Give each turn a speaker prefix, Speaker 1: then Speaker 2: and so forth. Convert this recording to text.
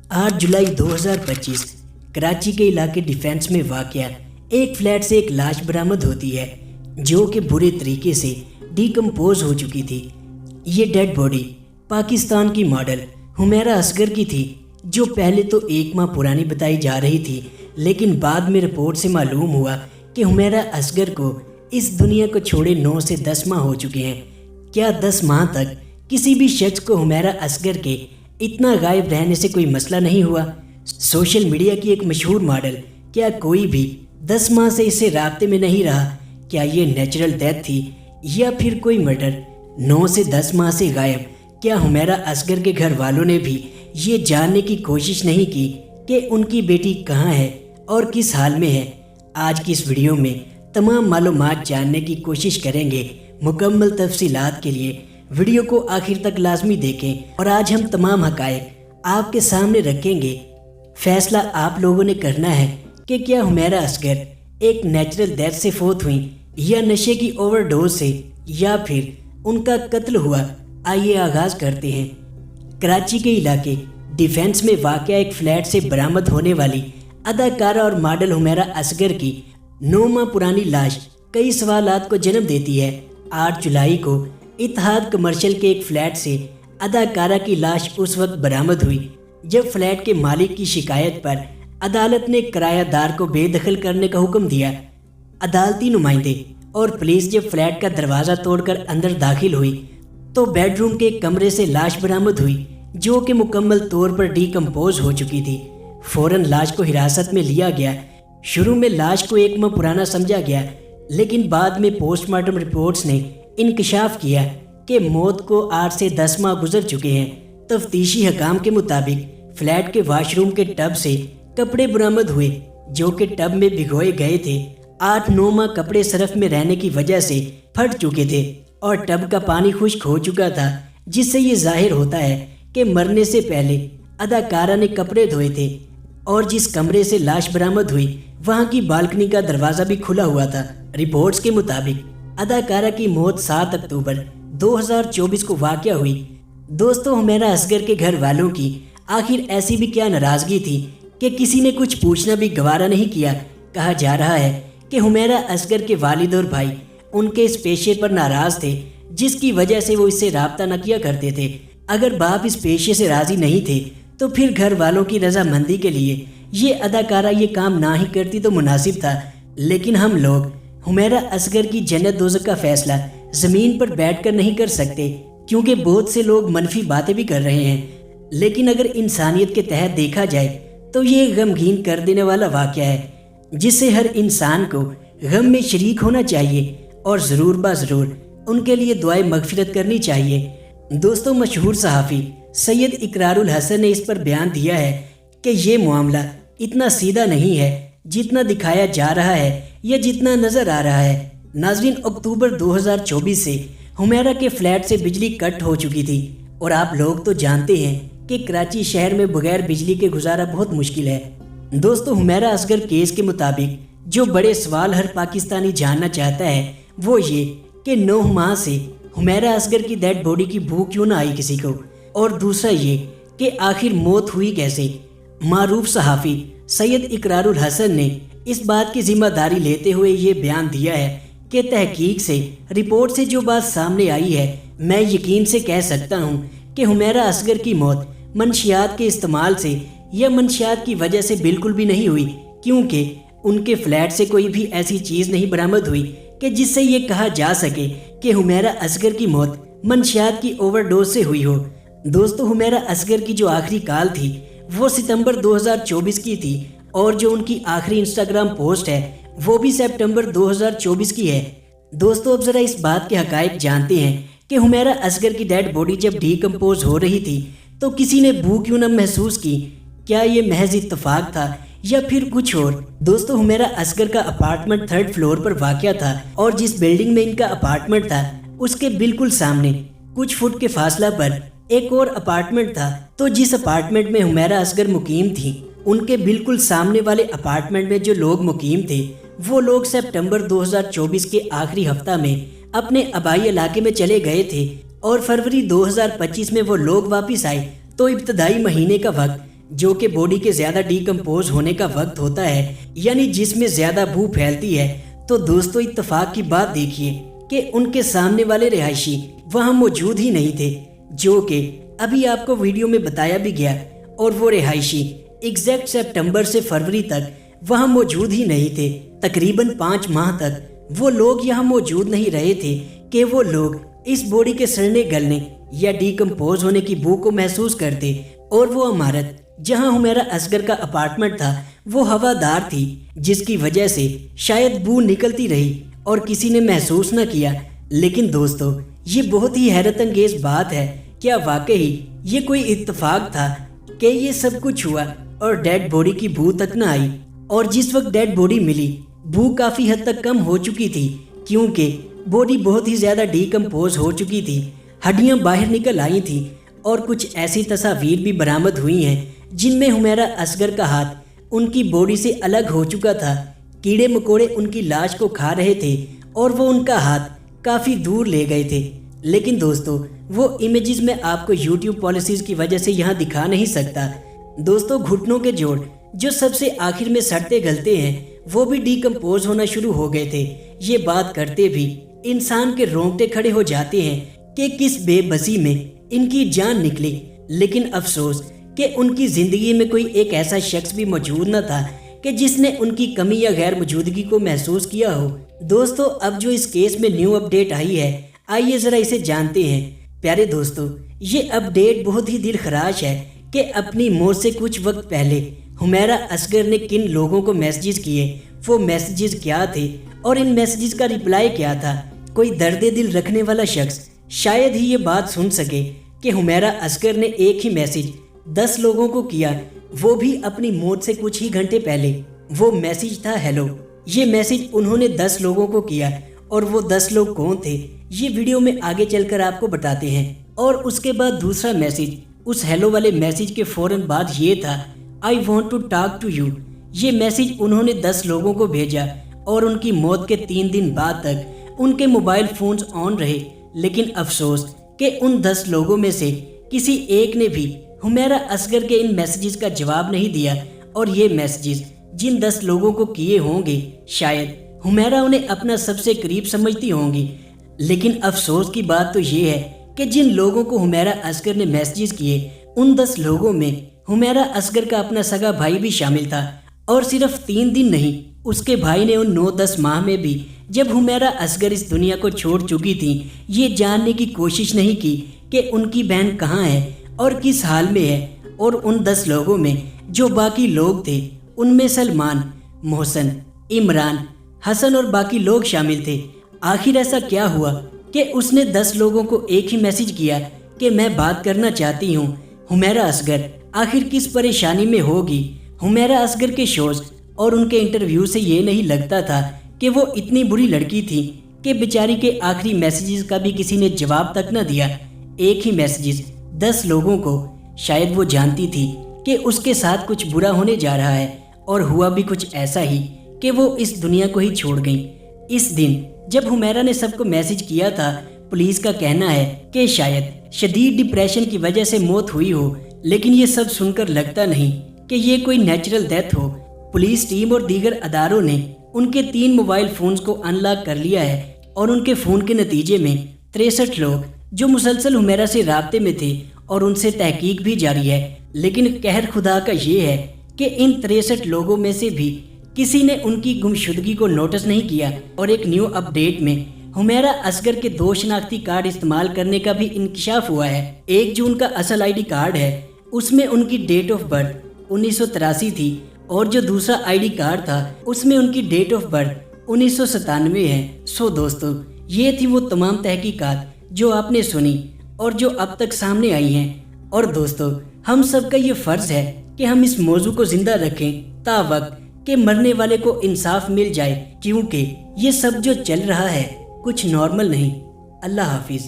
Speaker 1: 8 जुलाई 2025 कराची के इलाके डिफेंस में वाक़या एक फ्लैट से एक लाश बरामद होती है जो कि बुरे तरीके से डिकम्पोज हो चुकी थी। ये डेड बॉडी पाकिस्तान की मॉडल हुमैरा असगर की थी, जो पहले तो 1 माह पुरानी बताई जा रही थी, लेकिन बाद में रिपोर्ट से मालूम हुआ कि हुमैरा असगर को इस दुनिया को छोड़े 9 से 10 माह हो चुके हैं। क्या 10 माह तक किसी भी शख्स को हुमैरा असगर के इतना गायब रहने से कोई मसला नहीं हुआ? सोशल मीडिया की एक मशहूर मॉडल, क्या कोई भी 10 माह से इससे राब्ते में नहीं रहा? क्या ये नेचुरल डेथ थी या फिर कोई मर्डर? 9 से 10 माह से गायब क्या हुमैरा असगर के घर वालों ने भी ये जानने की कोशिश नहीं की कि उनकी बेटी कहाँ है और किस हाल में है? आज की इस वीडियो में तमाम मालूमात जानने की कोशिश करेंगे। मुकम्मल तफसीलात के लिए वीडियो को आखिर तक लाजमी देखें और आज हम तमाम हकायक आपके सामने रखेंगे। फैसला आप लोगों ने करना है कि क्या हुमैरा असगर एक नेचुरल डेथ से फोत हुई या नशे की ओवरडोज से या फिर उनका कत्ल हुआ। आइए आगाज करते हैं। कराची के इलाके डिफेंस में वाक़या एक फ्लैट से बरामद होने वाली अदाकारा और मॉडल हुमैरा असगर की 9 माह पुरानी लाश कई सवालात को जन्म देती है। 8 जुलाई को इत्तेहाद कमर्शियल के एक फ्लैट से अदाकारा की लाश उस वक्त बरामद हुई जब फ्लैट के मालिक की शिकायत पर अदालत ने किरायादार को बेदखल करने का हुक्म दिया। अदालती नुमाइंदे और पुलिस जब फ्लैट का दरवाज़ा तोड़कर अंदर दाखिल हुई तो बेडरूम के एक कमरे से लाश बरामद हुई जो कि मुकम्मल तौर पर डिकम्पोज हो चुकी थी। फौरन लाश को हिरासत में लिया गया। शुरू में लाश को 1 माह पुराना समझा गया, लेकिन बाद में पोस्टमार्टम रिपोर्ट्स ने इंकशाफ किया कि मौत को 8 से 10 माह गुजर चुके हैं। तफ्तीशी हकाम के मुताबिक फ्लैट के वाशरूम के टब से कपड़े बरामद हुए जो कि टब में भिगोए गए थे। 8-9 माह कपड़े सरफ में रहने की वजह से फट चुके थे और टब का पानी खुश्क हो चुका था, जिससे ये जाहिर होता है कि मरने से पहले अदाकारा ने कपड़े धोए थे। और जिस कमरे से लाश बरामद हुई वहाँ की बालकनी का दरवाज़ा भी खुला हुआ था। रिपोर्ट्स के मुताबिक अदाकारा की मौत 7 अक्टूबर 2024 को वाक़या हुई। दोस्तों, हुमैरा असगर के घर वालों की आखिर ऐसी भी क्या नाराज़गी थी कि किसी ने कुछ पूछना भी गवारा नहीं किया। कहा जा रहा है कि हुमैरा असगर के वालिद और भाई उनके इस पेशे पर नाराज़ थे, जिसकी वजह से वो इससे राब्ता न किया करते थे। अगर बाप इस पेशे से राज़ी नहीं थे तो फिर घर वालों की रजामंदी के लिए ये अदाकारा ये काम ना ही करती तो मुनासिब था। लेकिन हम लोग हुमैरा असगर की जन्नत दोज़ख का फैसला ज़मीन पर बैठकर नहीं कर सकते, क्योंकि बहुत से लोग मनफी बातें भी कर रहे हैं। लेकिन अगर इंसानियत के तहत देखा जाए तो ये गमगीन कर देने वाला वाक़या है, जिससे हर इंसान को गम में शरीक होना चाहिए और ज़रूर ज़रूर उनके लिए दुआए मगफिरत करनी चाहिए। दोस्तों, मशहूर सहाफ़ी सैयद इकरारुल हसन ने इस पर बयान दिया है कि ये मामला इतना सीधा नहीं है जितना दिखाया जा रहा है या जितना नज़र आ रहा है। नाज़रीन, अक्टूबर 2024 से हुमैरा के फ्लैट से बिजली कट हो चुकी थी और आप लोग तो जानते हैं कि कराची शहर में बगैर बिजली के गुजारा बहुत मुश्किल है। दोस्तों, हुमैरा असगर केस के मुताबिक जो बड़े सवाल हर पाकिस्तानी जानना चाहता है वो ये कि 9 माह से हुमैरा असगर की डेड बॉडी की भूख क्यों ना आई किसी को, और दूसरा ये कि आखिर मौत हुई कैसे। मारूफ सहाफ़ी सैयद इकरारुल हसन ने इस बात की जिम्मेदारी लेते हुए ये बयान दिया है कि तहकीक से रिपोर्ट से जो बात सामने आई है, मैं यकीन से कह सकता हूँ कि हुमैरा असगर की मौत मंशियात के इस्तेमाल से या मंशियात की वजह से बिल्कुल भी नहीं हुई, क्योंकि उनके फ्लैट से कोई भी ऐसी चीज़ नहीं बरामद हुई कि जिससे ये कहा जा सके कि हुमैरा असगर की मौत मंशियात की ओवरडोज से हुई हो। दोस्तों, हुमैरा असगर की जो आखिरी कॉल थी वो सितंबर 2024 की थी और जो उनकी आखिरी इंस्टाग्राम पोस्ट है वो भी सितंबर 2024 की है। दोस्तों, अब ज़रा इस बात के हकायक जानते हैं कि हुमैरा असगर की डेड बॉडी जब डिकम्पोज हो रही थी तो किसी ने भूख क्यों न महसूस की? क्या ये महज इत्तफाक था या फिर कुछ और? दोस्तों, हुमैरा असगर का अपार्टमेंट 3rd फ्लोर पर वाक़या था और जिस बिल्डिंग में इनका अपार्टमेंट था उसके बिल्कुल सामने कुछ फुट के फासला पर एक और अपार्टमेंट था। तो जिस अपार्टमेंट में हुमैरा असगर मुकीम थी उनके बिल्कुल सामने वाले अपार्टमेंट में जो लोग मुकीम थे वो लोग सितंबर 2024 के आखिरी हफ्ता में अपने आबाई इलाके में चले गए थे और फरवरी 2025 में वो लोग वापस आए। तो इब्तदाई महीने का वक्त जो कि बॉडी के ज़्यादा डीकम्पोज होने का वक्त होता है, यानी जिसमें ज़्यादा बू फैलती है। तो दोस्तों इत्तेफाक की बात देखिए कि उनके सामने वाले रिहायशी वहाँ मौजूद ही नहीं थे, जो कि अभी आपको वीडियो में बताया भी गया। और वो रिहायशी एग्जैक्ट सितंबर से फरवरी तक वहाँ मौजूद ही नहीं थे। तकरीबन 5 माह तक वो लोग यहाँ मौजूद नहीं रहे थे कि वो लोग इस बॉडी के सड़ने गलने या डीकम्पोज होने की बू को महसूस करते। और वो इमारत जहाँ हुमैरा असगर का अपार्टमेंट था वो हवादार थी, जिसकी वजह से शायद बू निकलती रही और किसी ने महसूस न किया। लेकिन दोस्तों ये बहुत ही हैरत अंगेज बात है, क्या वाकई ये कोई इत्तेफाक था कि ये सब कुछ हुआ और डेड बॉडी की बू तक न आई। और जिस वक्त डेड बॉडी मिली बू काफ़ी हद तक कम हो चुकी थी, क्योंकि बॉडी बहुत ही ज़्यादा डीकम्पोज हो चुकी थी, हड्डियां बाहर निकल आई थी। और कुछ ऐसी तस्वीर भी बरामद हुई हैं जिनमें हुमैरा असगर का हाथ उनकी बॉडी से अलग हो चुका था। कीड़े मकोड़े उनकी लाश को खा रहे थे और वो उनका हाथ काफ़ी दूर ले गए थे। लेकिन दोस्तों वो इमेजेस में आपको यूट्यूब पॉलिसीज़ की वजह से यहाँ दिखा नहीं सकता। दोस्तों घुटनों के जोड़ जो सबसे आखिर में सड़ते गलते हैं वो भी डीकम्पोज होना शुरू हो गए थे। ये बात करते भी इंसान के रोंगटे खड़े हो जाते हैं कि किस बेबसी में इनकी जान निकली। लेकिन अफसोस कि उनकी ज़िंदगी में कोई एक ऐसा शख्स भी मौजूद न था कि जिसने उनकी कमी या गैर मौजूदगी को महसूस किया हो। दोस्तों अब जो इस केस में न्यू अपडेट आई है, आइए ज़रा इसे जानते हैं। प्यारे दोस्तों ये अपडेट बहुत ही दिल खराश है कि अपनी मौत से कुछ वक्त पहले हुमैरा असगर ने किन लोगों को मैसेजेस किए, वो मैसेजेस क्या थे और इन मैसेजेस का रिप्लाई क्या था। कोई दर्द दिल रखने वाला शख्स शायद ही ये बात सुन सके कि हुमैरा असगर ने एक ही मैसेज 10 लोगों को किया, वो भी अपनी मौत से कुछ ही घंटे पहले। वो मैसेज था हेलो। ये मैसेज उन्होंने 10 लोगों को किया और वो 10 लोग कौन थे ये वीडियो में आगे चलकर आपको बताते हैं। और उसके बाद दूसरा मैसेज उस हेलो वाले मैसेज के फौरन बाद ये था I want to talk to you. ये मैसेज उन्होंने 10 लोगों को भेजा और उनकी मौत के 3 दिन बाद तक उनके मोबाइल फोन्स ऑन रहे। लेकिन अफसोस कि उन 10 लोगों में से किसी एक ने भी हुमैरा असगर के इन मैसेजेस का जवाब नहीं दिया। और ये मैसेजेस जिन 10 लोगों को किए होंगे शायद हुमैरा उन्हें अपना सबसे करीब समझती होंगी। लेकिन अफसोस की बात तो ये है कि जिन लोगों को हुमैरा असगर ने मैसेजेस किए उन 10 लोगों में हुमैरा असगर का अपना सगा भाई भी शामिल था। और सिर्फ 3 दिन नहीं, उसके भाई ने उन 9-10 माह में भी जब हुमैरा असगर इस दुनिया को छोड़ चुकी थी ये जानने की कोशिश नहीं की कि उनकी बहन कहाँ है और किस हाल में है। और उन 10 लोगों में जो बाकी लोग थे उनमें सलमान, मोहसन, इमरान, हसन और बाकी लोग शामिल थे। आखिर ऐसा क्या हुआ कि उसने 10 लोगों को एक ही मैसेज किया कि मैं बात करना चाहती हूँ। हुमैरा असगर आखिर किस परेशानी में होगी। हुमैरा असगर के शोज और उनके इंटरव्यू से ये नहीं लगता था कि वो इतनी बुरी लड़की थी कि बेचारी के आखिरी मैसेजेस का भी किसी ने जवाब तक न दिया। एक ही मैसेजेस 10 लोगों को। शायद वो जानती थी कि उसके साथ कुछ बुरा होने जा रहा है और हुआ भी कुछ ऐसा ही कि वो इस दुनिया को ही छोड़ गई। इस दिन जब हुमैरा ने सबको मैसेज किया था, पुलिस का कहना है कि शायद शदीद डिप्रेशन की वजह से मौत हुई हो। लेकिन ये सब सुनकर लगता नहीं कि ये कोई नेचुरल डेथ हो। पुलिस टीम और दीगर अदारों ने उनके 3 मोबाइल फ़ोन्स को अनलॉक कर लिया है और उनके फ़ोन के नतीजे में 63 लोग जो मुसलसल हुमैरा से राब्ते में थे और उनसे तहकीक भी जारी है। लेकिन कहर खुदा का ये है कि इन 63 लोगों में से भी किसी ने उनकी गुमशुदगी को नोटिस नहीं किया। और एक न्यू अपडेट में हुमैरा असगर के 2 शनाख्ती कार्ड इस्तेमाल करने का भी इंकशाफ हुआ है। 1 जून का असल ID कार्ड है, उसमें उनकी डेट ऑफ बर्थ 1983 थी और जो दूसरा ID कार्ड था उसमें उनकी डेट ऑफ बर्थ 1997 है। सो दोस्तों ये थी वो तमाम तहकीकात जो आपने सुनी और जो अब तक सामने आई हैं। और दोस्तों हम सबका ये फ़र्ज़ है कि हम इस मौजू को ज़िंदा रखें तावक्त कि मरने वाले को इंसाफ मिल जाए, क्योंकि ये सब जो चल रहा है कुछ नॉर्मल नहीं। अल्लाह हाफिज़।